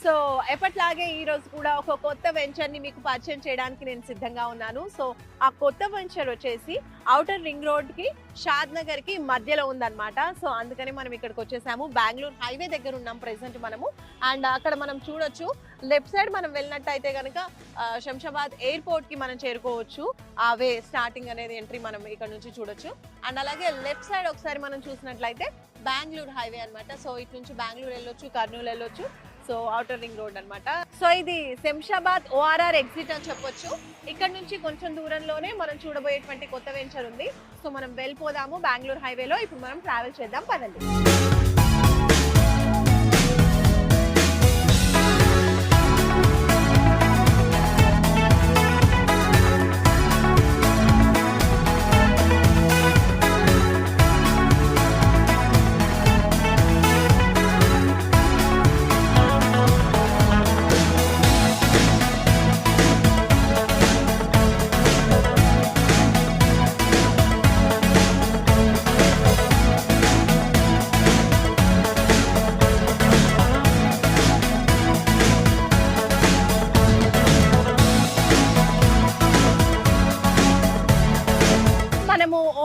So ఎప్పట్లాగే ఈ రోజు కూడా ఒక కొత్త వెంచర్ ని మీకు పరిచయం చేయడానికి నేను సిద్ధంగా ఉన్నాను. సో ఆ కొత్త వెంచర్ వచ్చేసి ఔటర్ రింగ్ రోడ్ కి షాద్ నగర్ కి మధ్యలో ఉందన్నమాట. సో అందుకని మనం ఇక్కడికి వచ్చేసాము. బెంగళూరు హైవే దగ్గర ఉన్నాం ప్రెసెంట్ మనము. అండ్ అక్కడ మనం చూడొచ్చు, లెఫ్ట్ సైడ్ మనం వెళ్ళినట్టయితే కనుక శంషాబాద్ ఎయిర్పోర్ట్ కి మనం చేరుకోవచ్చు. ఆ వే స్టార్టింగ్ అనేది ఎంట్రీ మనం ఇక్కడ నుంచి చూడొచ్చు. అండ్ అలాగే లెఫ్ట్ సైడ్ ఒకసారి మనం చూసినట్లయితే బెంగళూరు హైవే అన్నమాట. సో ఇటు నుంచి బెంగళూరు వెళ్ళొచ్చు, కర్నూలు వెళ్ళొచ్చు. సో ఔటర్ రింగ్ రోడ్ అన్నమాట. సో ఇది శంషాబాద్ ఓఆర్ఆర్ ఎగ్జిట్ అని చెప్పొచ్చు. ఇక్కడ నుంచి కొంచెం దూరంలోనే మనం చూడబోయేటువంటి కొత్త వెంచర్ ఉంది. సో మనం వెళ్ళిపోదాము బెంగళూరు హైవేలో. ఇప్పుడు మనం ట్రావెల్ చేద్దాం, పదండి.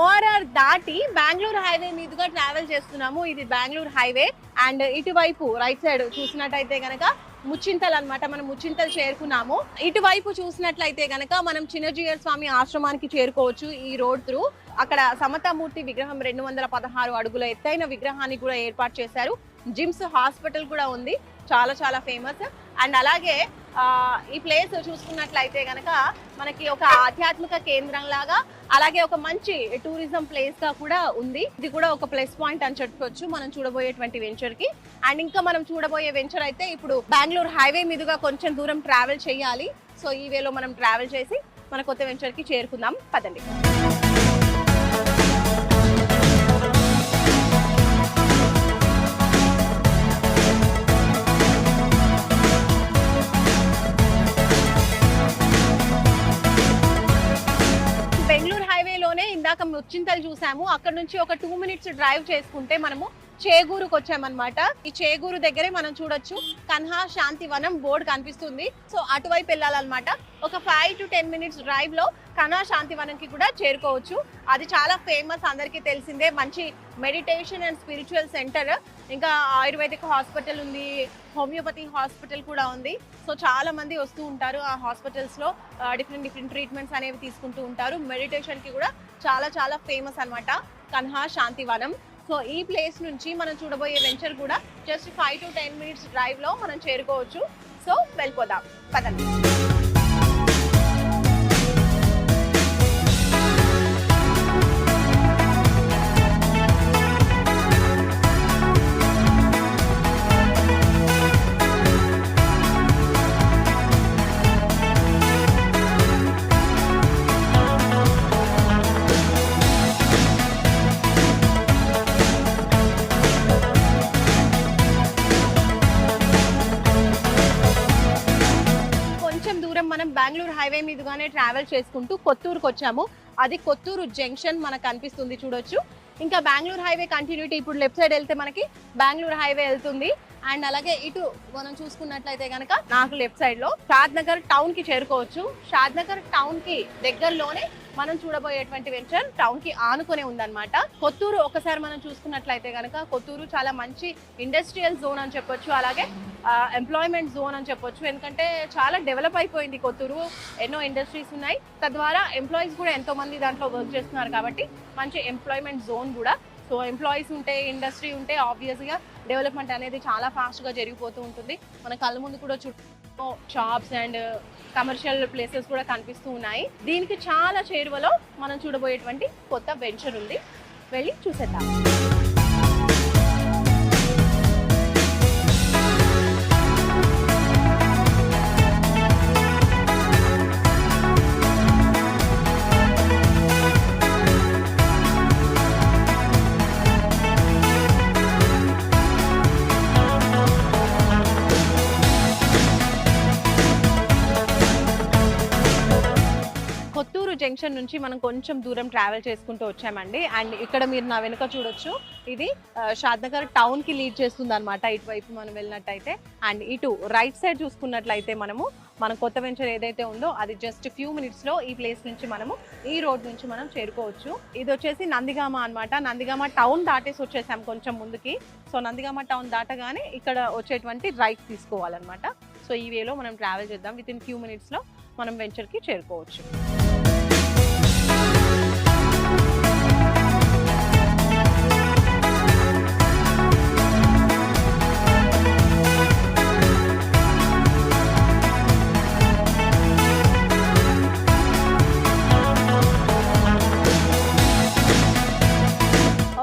ఓఆర్ఆర్ దాటి బెంగళూరు హైవే మీదుగా ట్రావెల్ చేస్తున్నాము. ఇది బెంగళూరు హైవే. అండ్ ఇటువైపు రైట్ సైడ్ చూసినట్టయితే గనక ముచ్చింతల్ అన్నమాట. మనం ముచ్చింతల్ చేరుకున్నాము. ఇటువైపు చూసినట్లయితే గనక మనం చిన్నజీయర్ స్వామి ఆశ్రమానికి చేరుకోవచ్చు ఈ రోడ్ త్రూ. అక్కడ సమతామూర్తి విగ్రహం 216 అడుగుల ఎత్తైన విగ్రహాన్ని కూడా ఏర్పాటు చేశారు. జిమ్స్ హాస్పిటల్ కూడా ఉంది, చాలా చాలా ఫేమస్. అండ్ అలాగే ఈ ప్లేస్ చూసుకున్నట్లయితే గనక మనకి ఒక ఆధ్యాత్మిక కేంద్రం లాగా, అలాగే ఒక మంచి టూరిజం ప్లేస్ గా కూడా ఉంది. ఇది కూడా ఒక ప్లస్ పాయింట్ అని చెప్పొచ్చు మనం చూడబోయేటువంటి వెంచర్ కి. అండ్ ఇంకా మనం చూడబోయే వెంచర్ అయితే ఇప్పుడు బెంగళూరు హైవే మీదుగా కొంచెం దూరం ట్రావెల్ చేయాలి. సో ఈ వేలో మనం ట్రావెల్ చేసి మన కొత్త వెంచర్ కి చేరుకుందాం, పదండి. ఇందాక ముచ్చింతలు చూసాము. అక్కడ నుంచి ఒక 2 మినిట్స్ డ్రైవ్ చేసుకుంటే మనము చేగూరుకు వచ్చామన్నమాట. ఈ చేగూరు దగ్గరే మనం చూడొచ్చు కన్హా శాంతివనం బోర్డు కనిపిస్తుంది. సో అటువైపు వెళ్ళాలన్నమాట. ఒక 5 to 10 మినిట్స్ డ్రైవ్ లో కన్హా శాంతివనంకి కూడా చేరుకోవచ్చు. అది చాలా ఫేమస్, అందరికీ తెలిసిందే. మంచి మెడిటేషన్ అండ్ స్పిరిచువల్ సెంటర్. ఇంకా ఆయుర్వేదిక్ హాస్పిటల్ ఉంది, హోమియోపతి హాస్పిటల్ కూడా ఉంది. సో చాలా మంది వస్తూ ఉంటారు ఆ హాస్పిటల్స్ లో, డిఫరెంట్ ట్రీట్మెంట్స్ అనేవి తీసుకుంటూ ఉంటారు. మెడిటేషన్ కి కూడా చాలా చాలా ఫేమస్ అన్నమాట కన్హా శాంతివనం. సో ఈ ప్లేస్ నుంచి మనం చూడబోయే వెంచర్ కూడా జస్ట్ 5 to 10 మినిట్స్ డ్రైవ్ లో మనం చేరుకోవచ్చు. సో వెళ్ళిపోదాం, పదండి. మనం బెంగళూరు హైవే మీదుగానే ట్రావెల్ చేసుకుంటూ కొత్తూరుకు వచ్చాము. అది కొత్తూరు జంక్షన్ మనకు కనిపిస్తుంది, చూడొచ్చు. ఇంకా బెంగళూరు హైవే కంటిన్యూటీ ఇప్పుడు లెఫ్ట్ సైడ్ వెళ్తే మనకి బెంగళూరు హైవే వెళ్తుంది. అండ్ అలాగే ఇటు మనం చూసుకున్నట్లయితే కనుక నాకు లెఫ్ట్ సైడ్ లో షాద్ నగర్ టౌన్ కి చేరుకోవచ్చు. షాద్ నగర్ టౌన్ కి దగ్గరలోనే మనం చూడబోయేటువంటి వెంచర్ టౌన్ కి ఆనుకునే ఉందన్నమాట. కొత్తూరు ఒకసారి మనం చూసుకున్నట్లయితే కనుక కొత్తూరు చాలా మంచి ఇండస్ట్రియల్ జోన్ అని చెప్పొచ్చు, అలాగే ఎంప్లాయ్మెంట్ జోన్ అని చెప్పొచ్చు. ఎందుకంటే చాలా డెవలప్ అయిపోయింది కొత్తూరు. ఎన్నో ఇండస్ట్రీస్ ఉన్నాయి, తద్వారా ఎంప్లాయీస్ కూడా ఎంతో మంది దాంట్లో వర్క్ చేస్తున్నారు. కాబట్టి మంచి ఎంప్లాయ్మెంట్ జోన్ కూడా. సో ఎంప్లాయీస్ ఉంటే, ఇండస్ట్రీ ఉంటే ఆబ్వియస్ గా డెవలప్మెంట్ అనేది చాలా ఫాస్ట్ గా జరిగిపోతూ ఉంటుంది. మన కళ్ళ ముందు కూడా చుట్టూ షాప్స్ అండ్ కమర్షియల్ ప్లేసెస్ కూడా కనిపిస్తూ ఉన్నాయి. దీనికి చాలా చేరువలో మనం చూడబోయేటువంటి కొత్త వెంచర్ ఉంది, వెళ్ళి చూసేద్దాం. జంక్షన్ నుంచి మనం కొంచెం దూరం ట్రావెల్ చేసుకుంటూ వచ్చామండి. అండ్ ఇక్కడ మీరు నా వెనుక చూడొచ్చు, ఇది షాద్నగర్ టౌన్ కి లీడ్ చేస్తుంది అనమాట ఇటువైపు మనం వెళ్ళినట్టయితే. అండ్ ఇటు రైట్ సైడ్ చూసుకున్నట్లయితే మన కొత్త వెంచర్ ఏదైతే ఉందో అది జస్ట్ ఫ్యూ మినిట్స్ లో ఈ ప్లేస్ నుంచి మనము ఈ రోడ్ నుంచి మనం చేరుకోవచ్చు. ఇది వచ్చేసి నందిగామ అనమాట. నందిగామ టౌన్ దాటేసి వచ్చేసాం కొంచెం ముందుకి. సో నందిగామ టౌన్ దాటగానే ఇక్కడ వచ్చేటువంటి రైట్ తీసుకోవాలన్నమాట. సో ఈ వేలో మనం ట్రావెల్ చేద్దాం. విత్ ఇన్ ఫ్యూ మినిట్స్ లో మనం వెంచర్ కి చేరుకోవచ్చు.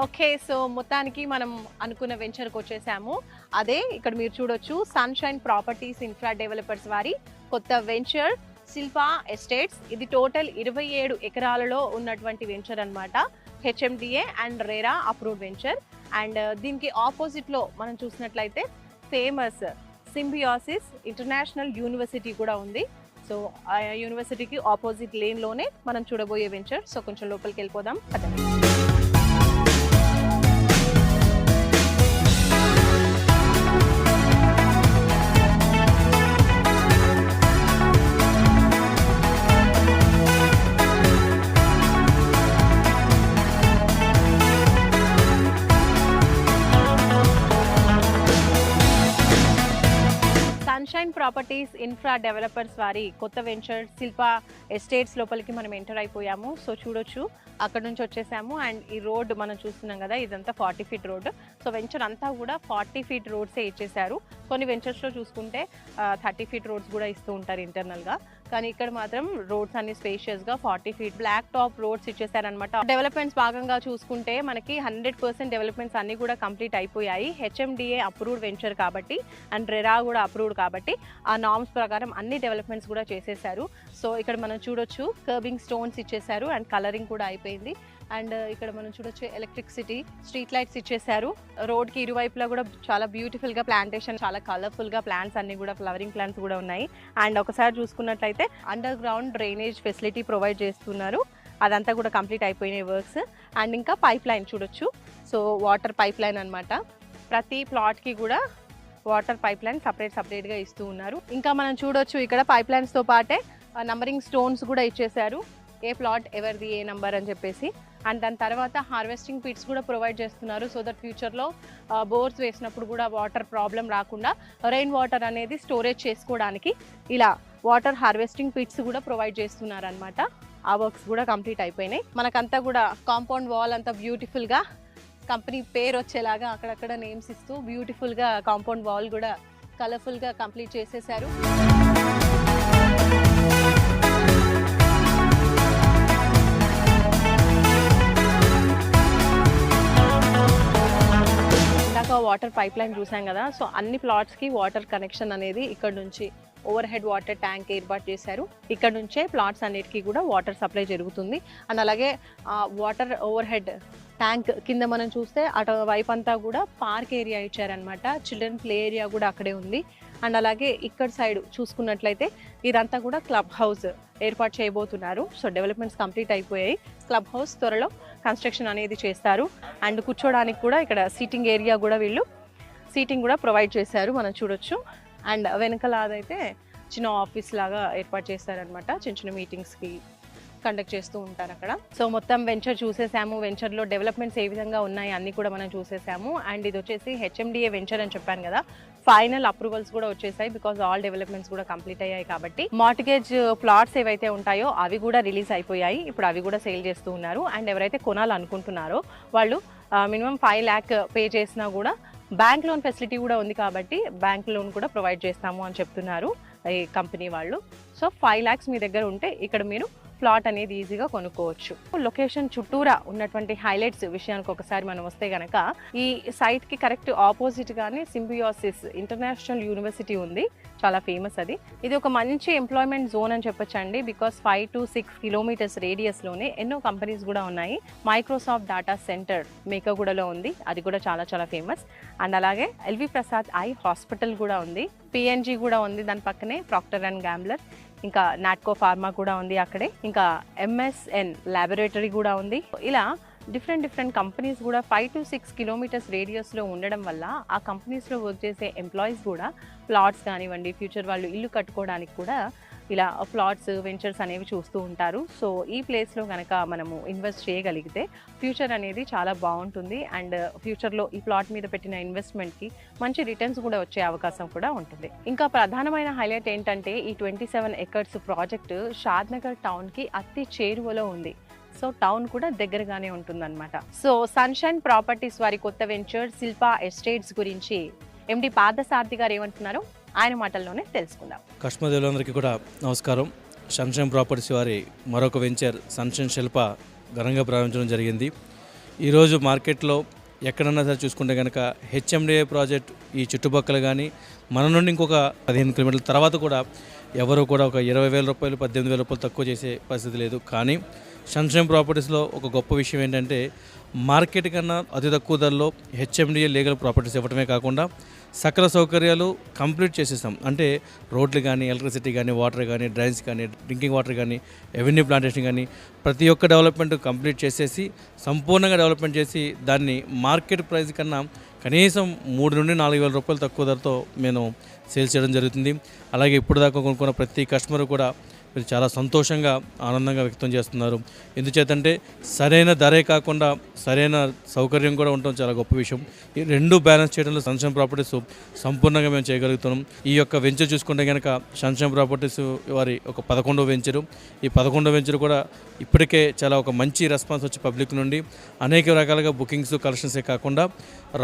ఓకే, సో మొత్తానికి మనం అనుకున్న వెంచర్కి వచ్చేసాము. అదే ఇక్కడ మీరు చూడొచ్చు, సన్షైన్ ప్రాపర్టీస్ ఇన్ఫ్రా డెవలపర్స్ వారి కొత్త వెంచర్ శిల్పా ఎస్టేట్స్. ఇది టోటల్ 27 ఎకరాలలో ఉన్నటువంటి వెంచర్ అన్నమాట. HMDA and RERA approved venture. And దీనికి ఆపోజిట్ లో మనం చూసినట్లయితే ఫేమస్ సింబియోసిస్ ఇంటర్నేషనల్ యూనివర్సిటీ కూడా ఉంది. సో ఆ యూనివర్సిటీకి ఆపోజిట్ లేన్ లోనే మనం చూడబోయే వెంచర్. సో కొంచెం లోపలికి వెళ్ళిపోదాం కదండి. సన్షైన్ ప్రాపర్టీస్ ఇన్ఫ్రా డెవలపర్స్ వారి కొత్త వెంచర్ శిల్పా ఎస్టేట్స్ లోపలికి మనం ఎంటర్ అయిపోయాము. సో చూడొచ్చు, అక్కడ నుంచి వచ్చేసాము. అండ్ ఈ రోడ్ మనం చూస్తున్నాం కదా, ఇదంతా 40 ఫీట్ రోడ్. సో వెంచర్ అంతా కూడా 40 ఫీట్ రోడ్సే ఇచ్చేసారు. కొన్ని వెంచర్స్లో చూసుకుంటే 30 ఫీట్ రోడ్స్ కూడా ఇస్తూ ఉంటారు ఇంటర్నల్గా. కానీ ఇక్కడ మాత్రం రోడ్స్ అన్ని స్పేషియస్గా 40 ఫీట్ బ్లాక్ టాప్ రోడ్స్ ఇచ్చేసారనమాట. డెవలప్మెంట్స్ భాగంగా చూసుకుంటే మనకి 100% డెవలప్మెంట్స్ అన్ని కూడా కంప్లీట్ అయిపోయాయి. హెచ్ఎండిఏ అప్రూవ్డ్ వెంచర్ కాబట్టి అండ్ రెరా కూడా అప్రూవ్డ్ కాబట్టి ఆ నార్మ్స్ ప్రకారం అన్ని డెవలప్మెంట్స్ కూడా చేసేసారు. సో ఇక్కడ మనం చూడొచ్చు, కర్బింగ్ స్టోన్స్ ఇచ్చేసారు అండ్ కలరింగ్ కూడా అయిపోయింది. అండ్ ఇక్కడ మనం చూడొచ్చు, ఎలక్ట్రిసిటీ స్ట్రీట్ లైట్స్ ఇచ్చేసారు. రోడ్ కి ఇరువైపులా కూడా చాలా బ్యూటిఫుల్ గా ప్లాంటేషన్, చాలా కలర్ఫుల్ గా ప్లాంట్స్ అన్ని కూడా, ఫ్లవరింగ్ ప్లాంట్స్ కూడా ఉన్నాయి. అండ్ ఒకసారి చూసుకున్నట్లయితే under ground drainage facility provide చేస్తున్నారు. అదంతా కూడా కంప్లీట్ అయిపోయినాయి వర్క్స్. అండ్ ఇంకా పైప్ లైన్ చూడొచ్చు. సో వాటర్ పైప్ లైన్ అనమాట. ప్రతి ప్లాట్ కి కూడా వాటర్ పైప్ లైన్ సపరేట్ గా ఇస్తూ ఉన్నారు. ఇంకా మనం చూడొచ్చు, ఇక్కడ పైప్ లైన్స్ తో పాటే నంబరింగ్ స్టోన్స్ కూడా ఇచ్చేసారు. ఏ ప్లాట్ ఎవరిది ఏ నంబర్ అని చెప్పేసి. అండ్ దాని తర్వాత హార్వెస్టింగ్ పిట్స్ కూడా ప్రొవైడ్ చేస్తున్నారు. సో దట్ ఫ్యూచర్లో బోర్స్ వేసినప్పుడు కూడా వాటర్ ప్రాబ్లం రాకుండా రెయిన్ వాటర్ అనేది స్టోరేజ్ చేసుకోవడానికి ఇలా వాటర్ హార్వెస్టింగ్ పిట్స్ కూడా ప్రొవైడ్ చేస్తున్నారు అనమాట. ఆ వర్క్స్ కూడా కంప్లీట్ అయిపోయినాయి. మనకంతా కూడా కాంపౌండ్ వాల్ అంతా బ్యూటిఫుల్గా కంపెనీ పేరు వచ్చేలాగా అక్కడక్కడ నేమ్స్ ఇస్తూ బ్యూటిఫుల్గా కాంపౌండ్ వాల్ కూడా కలర్ఫుల్గా కంప్లీట్ చేసేసారు. వాటర్ పైప్ లైన్ చూసాం కదా. సో అన్ని ప్లాట్స్ కి వాటర్ కనెక్షన్ అనేది ఇక్కడ నుంచి ఓవర్ హెడ్ వాటర్ ట్యాంక్ ఏర్పాటు చేశారు. ఇక్కడ నుంచే ప్లాట్స్ అన్నిటికీ కూడా వాటర్ సప్లై జరుగుతుంది. అండ్ అలాగే వాటర్ ఓవర్ హెడ్ ట్యాంక్ కింద మనం చూస్తే అటు వైపు అంతా కూడా పార్క్ ఏరియా ఇచ్చారనమాట. చిల్డ్రన్ ప్లే ఏరియా కూడా అక్కడే ఉంది. అండ్ అలాగే ఇక్కడ సైడ్ చూసుకున్నట్లయితే ఇదంతా కూడా క్లబ్ హౌస్ ఏర్పాటు చేయబోతున్నారు. సో డెవలప్మెంట్స్ కంప్లీట్ అయిపోయాయి. క్లబ్ హౌస్ త్వరలో కన్స్ట్రక్షన్ అనేది చేస్తారు. అండ్ కూర్చోడానికి కూడా ఇక్కడ సీటింగ్ ఏరియా కూడా వీళ్ళు సీటింగ్ కూడా ప్రొవైడ్ చేశారు, మనం చూడొచ్చు. అండ్ వెనకాల అదైతే చిన్న ఆఫీస్ లాగా ఏర్పాటు చేస్తారనమాట. చిన్న చిన్న మీటింగ్స్కి కండక్ట్ చేస్తూ ఉంటారు అక్కడ. సో మొత్తం వెంచర్ చూసేసాము. వెంచర్లో డెవలప్మెంట్స్ ఏ విధంగా ఉన్నాయి అన్నీ కూడా మనం చూసేసాము. అండ్ ఇది వచ్చేసి హెచ్ఎండిఏ వెంచర్ అని చెప్పాను కదా, ఫైనల్ అప్రూవల్స్ కూడా వచ్చేసాయి. బికాజ్ ఆల్ డెవలప్మెంట్స్ కూడా కంప్లీట్ అయ్యాయి కాబట్టి. మార్టిగేజ్ ప్లాట్స్ ఏవైతే ఉంటాయో అవి కూడా రిలీజ్ అయిపోయాయి. ఇప్పుడు అవి కూడా సేల్ చేస్తూ ఉన్నారు. అండ్ ఎవరైతే కొనాలనుకుంటున్నారో వాళ్ళు మినిమం 5 lakh పే చేసినా కూడా బ్యాంక్ లోన్ ఫెసిలిటీ కూడా ఉంది కాబట్టి బ్యాంక్ లోన్ కూడా ప్రొవైడ్ చేస్తాము అని చెప్తున్నారు ఈ కంపెనీ వాళ్ళు. సో 5 lakhs మీ దగ్గర ఉంటే ఇక్కడ మీరు ప్లాట్ అనేది ఈజీగా కొనుక్కోవచ్చు. లొకేషన్ చుట్టూరా ఉన్నటువంటి హైలైట్స్ విషయానికి ఒకసారి మనం వస్తే గనక, ఈ సైట్ కి కరెక్ట్ ఆపోజిట్ గానే సింబియోసిస్ ఇంటర్నేషనల్ యూనివర్సిటీ ఉంది, చాలా ఫేమస్ అది. ఇది ఒక మంచి ఎంప్లాయ్మెంట్ జోన్ అని చెప్పొచ్చండి. బికాస్ 5 to 6 kilometers రేడియస్ లోనే ఎన్నో కంపెనీస్ కూడా ఉన్నాయి. మైక్రోసాఫ్ట్ డేటా సెంటర్ మేకగూడలో ఉంది, అది కూడా చాలా చాలా ఫేమస్. అండ్ అలాగే ఎల్వి ప్రసాద్ ఐ హాస్పిటల్ కూడా ఉంది, పిఎన్జీ కూడా ఉంది దాని పక్కనే, ప్రాక్టర్ అండ్ గ్యాంబ్లర్. ఇంకా నాట్కో ఫార్మా కూడా ఉంది అక్కడే, ఇంకా MSN ల్యాబొరేటరీ కూడా ఉంది. ఇలా డిఫరెంట్ కంపెనీస్ కూడా 5 to 6 కిలోమీటర్స్ రేడియస్లో ఉండడం వల్ల ఆ కంపెనీస్లో వర్క్ చేసే ఎంప్లాయీస్ కూడా ప్లాట్స్ కానివ్వండి, ఫ్యూచర్ వాళ్ళు ఇల్లు కట్టుకోవడానికి కూడా ఇలా ప్లాట్స్ వెంచర్స్ అనేవి చూస్తూ ఉంటారు. సో ఈ ప్లేస్లో కనుక మనము ఇన్వెస్ట్ చేయగలిగితే ఫ్యూచర్ అనేది చాలా బాగుంటుంది. అండ్ ఫ్యూచర్లో ఈ ప్లాట్ మీద పెట్టిన ఇన్వెస్ట్మెంట్కి మంచి రిటర్న్స్ కూడా వచ్చే అవకాశం కూడా ఉంటుంది. ఇంకా ప్రధానమైన హైలైట్ ఏంటంటే ఈ 27 ఎకర్స్ ప్రాజెక్టు షాద్నగర్ టౌన్కి అతి చేరువలో ఉంది. సో టౌన్ కూడా దగ్గరగానే ఉంటుందన్నమాట. సో సన్షైన్ ప్రాపర్టీస్ వారి కొత్త వెంచర్ శిల్పా ఎస్టేట్స్ గురించి MD పార్థసారథి గారు ఏమంటున్నారో ఆయన మాటల్లోనే తెలుసుకుందాం. కస్టమర్లందరికీ కూడా నమస్కారం. సన్షైన్ ప్రాపర్టీస్ వారి మరొక వెంచర్ సన్షైన్ శిల్ప ఘనంగా ప్రారంభించడం జరిగింది. ఈరోజు మార్కెట్లో ఎక్కడన్నా సరే చూసుకుంటే కనుక HMDA ప్రాజెక్ట్ ఈ చుట్టుపక్కల కానీ మన నుండి ఇంకొక 15 కిలోమీటర్ల తర్వాత కూడా ఎవరు కూడా ఒక 20,000 రూపాయలు 18,000 రూపాయలు తక్కువ చేసే పరిస్థితి లేదు. కానీ సన్షైన్ ప్రాపర్టీస్లో ఒక గొప్ప విషయం ఏంటంటే మార్కెట్ కన్నా అతి తక్కువ ధరలో HMDA లీగల్ ప్రాపర్టీస్ ఇవ్వడమే కాకుండా సకల సౌకర్యాలు కంప్లీట్ చేసేసాం. అంటే రోడ్లు కానీ, ఎలక్ట్రిసిటీ కానీ, వాటర్ కానీ, డ్రైన్స్ కానీ, డ్రింకింగ్ వాటర్ కానీ, రెవెన్యూ ప్లాంటేషన్ కానీ ప్రతి ఒక్క డెవలప్మెంట్ కంప్లీట్ చేసేసి సంపూర్ణంగా డెవలప్మెంట్ చేసి దాన్ని మార్కెట్ ప్రైస్ కన్నా కనీసం 3 నుండి 4,000 రూపాయలు తక్కువ ధరతో మేము సేల్ చేయడం జరుగుతుంది. అలాగే ఇప్పుడు దాకా కొనుక్కున్న ప్రతి కస్టమర్ కూడా మీరు చాలా సంతోషంగా ఆనందంగా వ్యక్తం చేస్తున్నారు. ఎందుచేతంటే సరైన ధరే కాకుండా సరైన సౌకర్యం కూడా ఉండటం చాలా గొప్ప విషయం. ఈ రెండు బ్యాలెన్స్ చేయడంలో సన్షైన్ ప్రాపర్టీస్ సంపూర్ణంగా మేము చేయగలుగుతున్నాం. ఈ యొక్క వెంచర్ చూసుకుంటే కనుక సన్షైన్ ప్రాపర్టీస్ వారి ఒక 11వ వెంచరు. ఈ 11వ వెంచర్ కూడా ఇప్పటికే చాలా ఒక మంచి రెస్పాన్స్ వచ్చి పబ్లిక్ నుండి అనేక రకాలుగా బుకింగ్స్ కలెక్షన్సే కాకుండా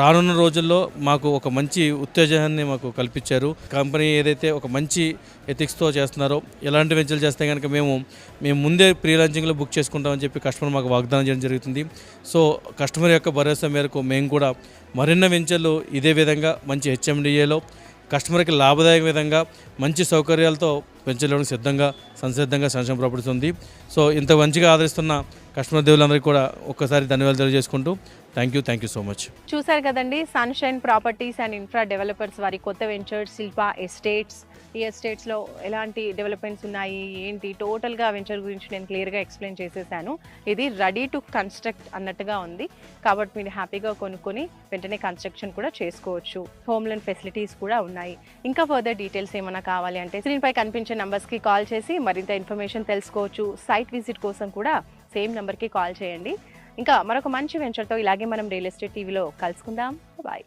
రానున్న రోజుల్లో మాకు ఒక మంచి ఉత్తేజాన్ని మాకు కల్పించారు. కంపెనీ ఏదైతే ఒక మంచి ఎథిక్స్తో చేస్తున్నారో ఎలాంటి వెంచర్లు చేస్తే కనుక మేము ముందే ప్రీ లాంచింగ్లో బుక్ చేసుకుంటామని చెప్పి కస్టమర్ మాకు వాగ్దానం చేయడం జరుగుతుంది. సో కస్టమర్ యొక్క భరోసా మేరకు మేము కూడా మరిన్ని వెంచర్లు ఇదే విధంగా మంచి HMDAలో కస్టమర్కి లాభదాయక విధంగా మంచి సౌకర్యాలతో పెంచడానికి సంసిద్ధంగా సన్షైన్ ప్రాపర్టీస్ ఉంది. సో ఇంత మంచిగా ఆదరిస్తున్న కస్టమర్ దేవులందరికీ కూడా ఒక్కసారి ధన్యవాదాలు తెలియజేసుకుంటూ థ్యాంక్ యూ సో మచ్. చూసారు కదండి, sunshine properties and infra developers వారి కొత్త వెంచర్ శిల్పా ఎస్టేట్స్. ఈ ఎస్టేట్స్లో ఎలాంటి డెవలప్మెంట్స్ ఉన్నాయి ఏంటి టోటల్గా వెంచర్ గురించి నేను క్లియర్గా ఎక్స్ప్లెయిన్ చేసేసాను. ఇది రెడీ టు కన్స్ట్రక్ట్ అన్నట్టుగా ఉంది కాబట్టి మీరు హ్యాపీగా కొనుక్కొని వెంటనే కన్స్ట్రక్షన్ కూడా చేసుకోవచ్చు. హోమ్ లోన్ ఫెసిలిటీస్ కూడా ఉన్నాయి. ఇంకా ఫర్దర్ డీటెయిల్స్ ఏమైనా కావాలి అంటే స్క్రీన్పై కనిపించే నంబర్స్కి కాల్ చేసి మరింత ఇన్ఫర్మేషన్ తెలుసుకోవచ్చు. సైట్ విజిట్ కోసం కూడా సేమ్ నెంబర్కి కాల్ చేయండి. ఇంకా మరొక మంచి వెంచర్తో ఇలాగే మనం రియల్ ఎస్టేట్ టీవీలో కలుసుకుందాం. బాయ్.